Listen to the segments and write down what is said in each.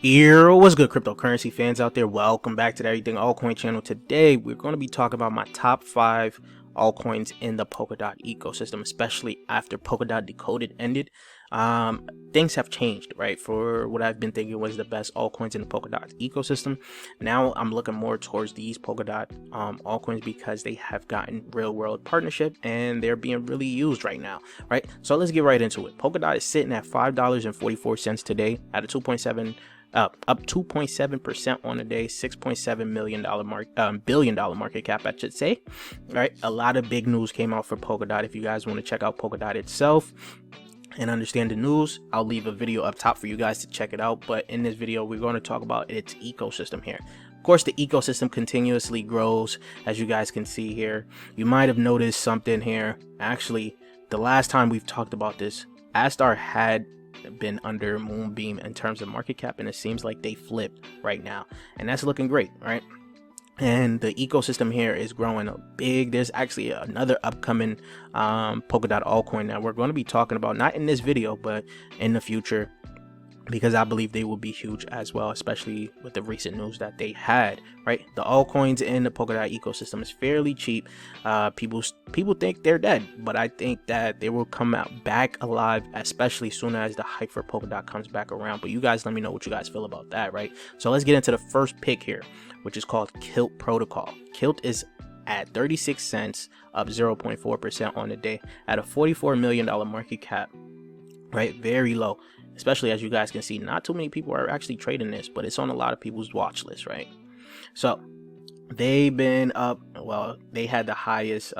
What's good, cryptocurrency fans out there? Welcome back to the Everything Altcoin channel. Today we're going to be talking about my top 5 altcoins in the Polkadot ecosystem, especially after Polkadot Decoded ended. Things have changed, right? For what I've been thinking was the best altcoins in the Polkadot ecosystem, now I'm looking more towards these Polkadot altcoins because they have gotten real world partnership and they're being really used right now, right? So let's get right into it. Polkadot is sitting at $5.44 today at a 2.7 up 2.7% on the day, $6.7 billion market cap, I should say. All right, a lot of big news came out for Polkadot. If you guys want to check out Polkadot itself and understand the news, I'll leave a video up top for you guys to check it out. But in this video, we're going to talk about its ecosystem here. Of course, the ecosystem continuously grows, as you guys can see here. You might have noticed something here. Actually, the last time we've talked about this, astar had been under Moonbeam in terms of market cap, and it seems like they flipped right now, and that's looking great, right? And the ecosystem here is growing big. There's actually another upcoming Polkadot altcoin that we're going to be talking about, not in this video but in the future, because I believe they will be huge as well, especially with the recent news that they had, right? The altcoins in the Polkadot ecosystem is fairly cheap. People think they're dead, but I think that they will come out back alive, especially soon as the hype for Polkadot comes back around. But you guys let me know what you guys feel about that, right? So let's get into the first pick here, which is called Kilt Protocol. Kilt is at 36 cents, up 0.4% on the day at a $44 million market cap, right? Very low. Especially as you guys can see, not too many people are actually trading this, but it's on a lot of people's watch list, right? So they've been up. Well, they had the highest,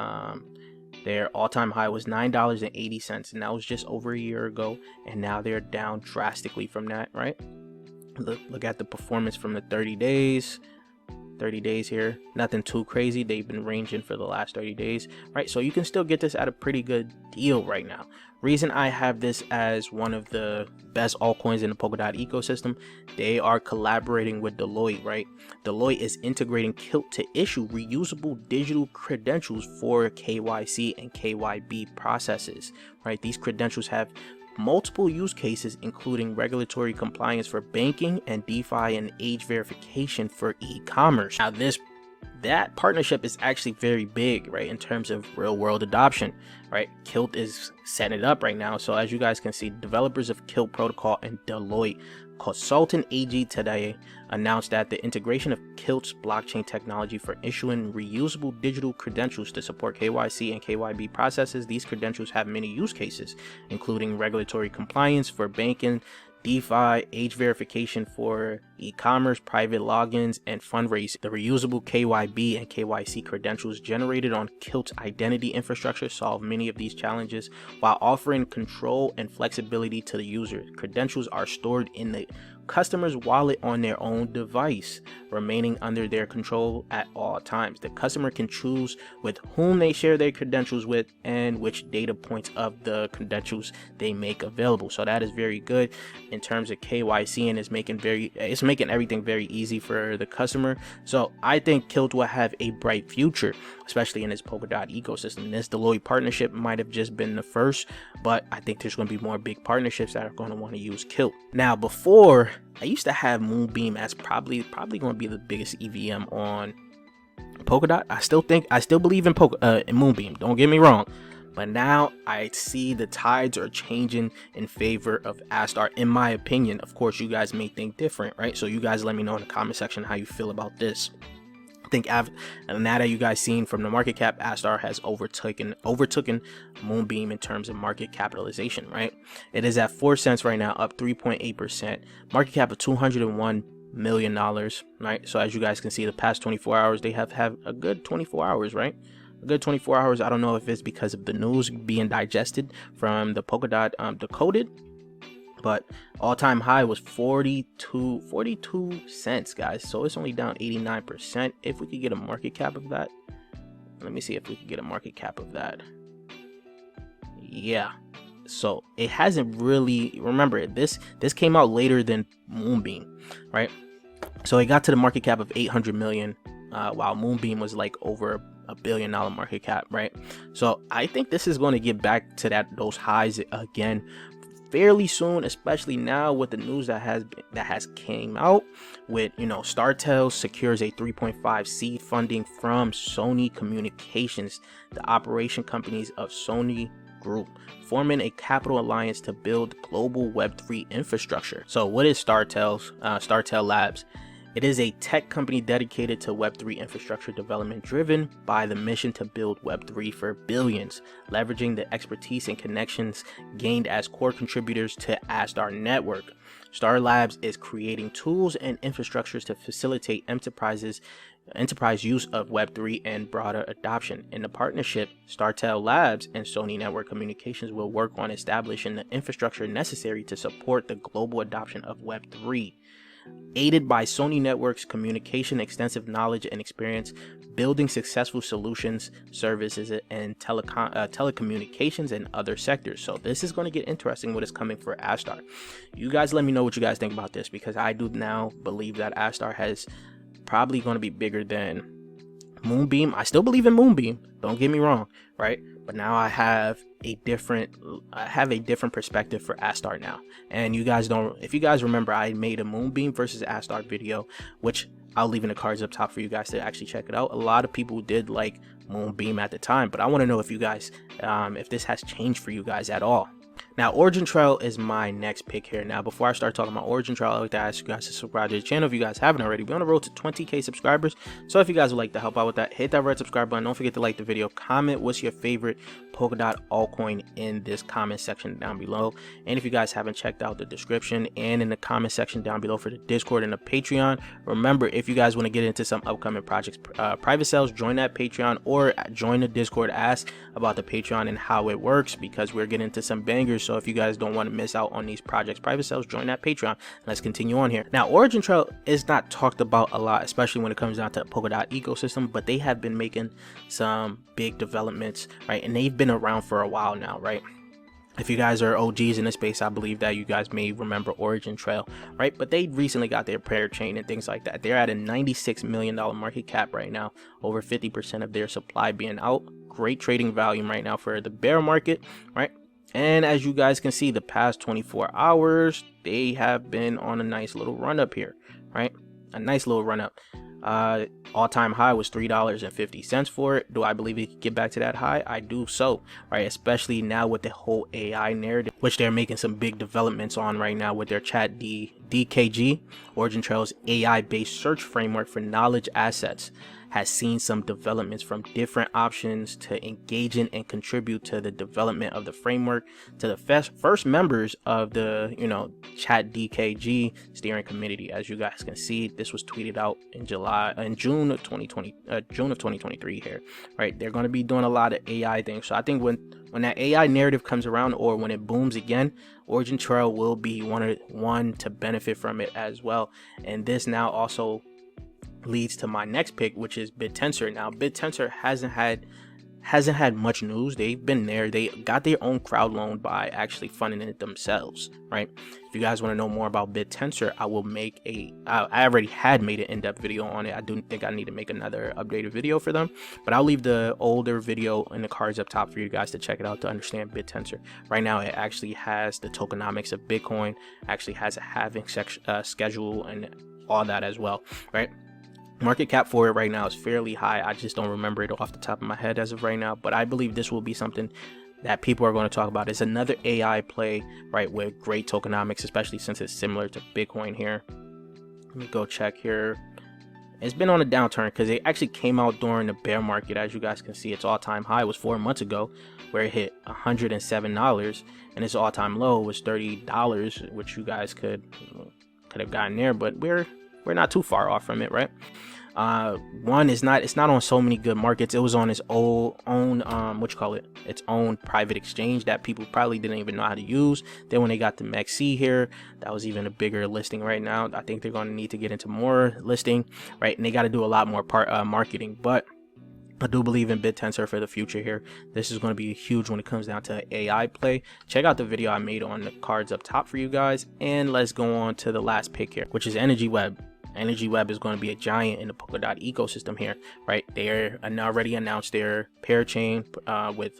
their all-time high was $9.80, and that was just over a year ago, and now they're down drastically from that, right? Look at the performance from the 30 days here. Nothing too crazy. They've been ranging for the last 30 days, right? So you can still get this at a pretty good deal right now. Reason I have this as one of the best altcoins in the Polkadot ecosystem, they are collaborating with Deloitte, right? Deloitte is integrating Kilt to issue reusable digital credentials for KYC and KYB processes, right? These credentials have multiple use cases, including regulatory compliance for banking and DeFi and age verification for e-commerce. Now that partnership is actually very big, right, in terms of real world adoption, right? Kilt is setting it up right now. So as you guys can see, developers of Kilt Protocol and Deloitte Consultant AG today announced that the integration of Kilt's blockchain technology for issuing reusable digital credentials to support KYC and KYB processes. These credentials have many use cases, including regulatory compliance for banking, DeFi, age verification for e-commerce, private logins, and fundraising. The reusable KYB and KYC credentials generated on Kilt's identity infrastructure solve many of these challenges while offering control and flexibility to the user. Credentials are stored in the customer's wallet on their own device, remaining under their control at all times. The customer can choose with whom they share their credentials with and which data points of the credentials they make available. So that is very good in terms of KYC, and it's making everything very easy for the customer. So I think Kilt will have a bright future, especially in this Polkadot ecosystem. This Deloitte partnership might have just been the first, but I think there's going to be more big partnerships that are going to want to use Kilt. Now, before, I used to have Moonbeam as probably going to be the biggest EVM on Polkadot. I still believe in Moonbeam, don't get me wrong, but now I see the tides are changing in favor of astar, in my opinion. Of course, you guys may think different, right? So you guys let me know in the comment section how you feel about this. I think now that you guys seen from the market cap, astar has overtaken Moonbeam in terms of market capitalization, right? It is at 4 cents right now, up 3.8%. Market cap of $201 million, right? So as you guys can see, the past 24 hours, they have a good 24 hours, right? A good 24 hours. I don't know if it's because of the news being digested from the Polkadot Decoded, but all-time high was 42 cents, guys. So it's only down 89%. If we could get a market cap of that, let me see if we could get a market cap of that. Yeah, so it hasn't really, remember, this came out later than Moonbeam, right? So it got to the market cap of 800 million, while Moonbeam was like over $1 billion market cap, right? So I think this is going to get back to those highs again fairly soon, especially now with the news that has came out with, StarTel secures a 3.5 seed funding from Sony Communications, the operation companies of Sony Group, forming a capital alliance to build global Web3 infrastructure. So what is StarTel Labs? It is a tech company dedicated to Web3 infrastructure development, driven by the mission to build Web3 for billions, leveraging the expertise and connections gained as core contributors to Astar network. Star Labs is creating tools and infrastructures to facilitate enterprise use of Web3 and broader adoption. In the partnership, StarTel Labs and Sony Network Communications will work on establishing the infrastructure necessary to support the global adoption of Web3. Aided by Sony Network's communication, extensive knowledge and experience building successful solutions, services, and telecommunications and other sectors. So this is going to get interesting what is coming for Astar. You guys let me know what you guys think about this, because I do now believe that Astar has probably going to be bigger than Moonbeam. I still believe in Moonbeam, don't get me wrong, right? But now I have a different perspective for Astar now. And if you guys remember, I made a Moonbeam versus Astar video, which I'll leave in the cards up top for you guys to actually check it out. A lot of people did like Moonbeam at the time, but I want to know if you guys, if this has changed for you guys at all. Now, Origin Trail is my next pick here. Now, before I start talking about Origin Trail, I'd like to ask you guys to subscribe to the channel if you guys haven't already. We're on the road to 20k subscribers, so if you guys would like to help out with that, hit that red subscribe button. Don't forget to like the video, comment what's your favorite Polkadot altcoin in this comment section down below. And if you guys haven't checked out the description and in the comment section down below for the Discord and the Patreon, remember, if you guys want to get into some upcoming projects, private sales, join that Patreon or join the Discord. Ask about the Patreon and how it works, because we're getting into some bangers. So if you guys don't want to miss out on these projects, private sales, join that Patreon. Let's continue on here. Now, Origin Trail is not talked about a lot, especially when it comes down to the Polkadot ecosystem, but they have been making some big developments, right? And they've been around for a while now, right? If you guys are OGs in the space, I believe that you guys may remember Origin Trail, right? But they recently got their parachain and things like that. They're at a $96 million market cap right now, over 50% of their supply being out. Great trading volume right now for the bear market, right? And as you guys can see, the past 24 hours, they have been on a nice little run up here, right? A nice little run up. All-time high was $3.50 for it. Do I believe it could get back to that high? I do so, right? Especially now with the whole AI narrative, which they're making some big developments on right now with their DKG, Origin Trail's AI-based search framework for knowledge assets, has seen some developments from different options to engage in and contribute to the development of the framework to the first members of the chat DKG steering committee. As you guys can see, this was tweeted out in June of 2023 here, right? They're going to be doing a lot of AI things. So I think when that AI narrative comes around, or when it booms again, Origin Trail will be one to benefit from it as well. And this now also leads to my next pick, which is bittensor. Now, bittensor hasn't had much news. They've been there. They got their own crowd loan by actually funding it themselves, right? If you guys want to know more about bittensor, I will make I already had made an in-depth video on it. I do think I need to make another updated video for them, but I'll leave the older video in the cards up top for you guys to check it out to understand bittensor. Right now, it actually has the tokenomics of Bitcoin, actually has a halving schedule and all that as well, right? Market cap for it right now is fairly high. I just don't remember it off the top of my head as of right now, but I believe this will be something that people are going to talk about. It's another AI play, right, with great tokenomics, especially since it's similar to Bitcoin here. Let me go check here. It's been on a downturn because it actually came out during the bear market. As you guys can see, its all-time high was 4 months ago, where it hit $107, and its all-time low was $30, which you guys could have gotten there, but we're not too far off from it, right? It's not on so many good markets. It was on its own its own private exchange that people probably didn't even know how to use. Then when they got the MEXC here, that was even a bigger listing. Right now, I think they're going to need to get into more listing, right? And they got to do a lot more marketing, but I do believe in bittensor for the future here. This is going to be huge when it comes down to AI play. Check out the video I made on the cards up top for you guys, and let's go on to the last pick here, which is Energy Web. Energy Web is going to be a giant in the Polkadot ecosystem here, right? They're already announced their parachain with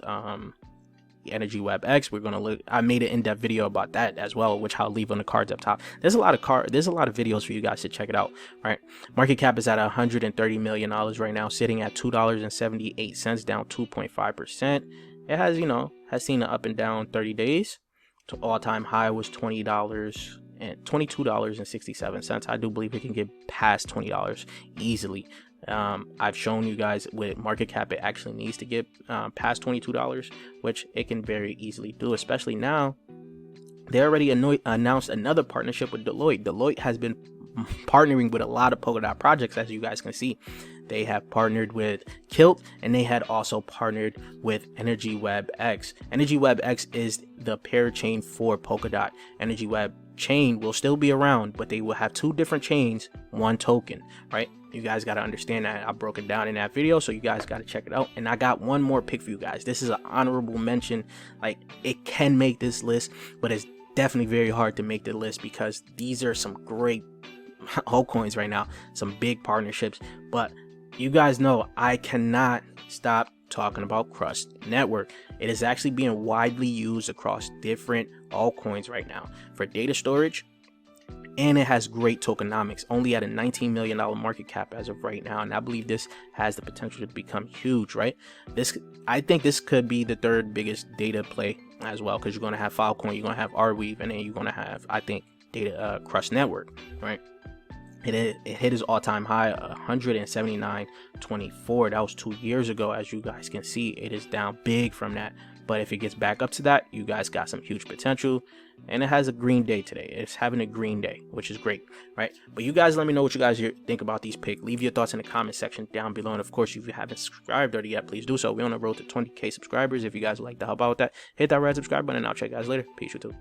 Energy Web X. We're gonna look. I made an in-depth video about that as well, which I'll leave on the cards up top. There's a lot of videos for you guys to check it out. Right, market cap is at $130 million right now, sitting at $2.78, down 2.5%. It has, has seen an up and down 30 days. To all-time high was $22.67. I do believe it can get past $20 easily. I've shown you guys with market cap it actually needs to get past $22, which it can very easily do, especially now. They already announced another partnership with Deloitte. Deloitte has been partnering with a lot of Polkadot projects, as you guys can see. They have partnered with Kilt, and they had also partnered with Energy Web X. Energy Web X is the parachain for Polkadot. Energy Web chain will still be around, but they will have two different chains, one token, right? You guys got to understand that. I broke it down in that video, so you guys got to check it out. And I got one more pick for you guys. This is an honorable mention. Like, it can make this list, but it's definitely very hard to make the list because these are some great altcoins right now, some big partnerships. But you guys know I cannot stop talking about Crust network. It is actually being widely used across different altcoins right now for data storage, and it has great tokenomics, only at a $19 million market cap as of right now. And I believe this has the potential to become huge, right? I think this could be the third biggest data play as well, because you're going to have Filecoin, you're going to have Arweave, and then you're going to have, I think, Crust network, right? It hit its all-time high 179.24. That was 2 years ago. As you guys can see, it is down big from that, but if it gets back up to that, you guys got some huge potential. And it has a green day today. It's having a green day, which is great, right? But you guys let me know what you guys think about these picks. Leave your thoughts in the comment section down below, and of course, if you haven't subscribed already yet, please do so. We're on the road to 20K subscribers. If you guys would like to help out with that, hit that red subscribe button, and I'll check you guys later. Peace, YouTube.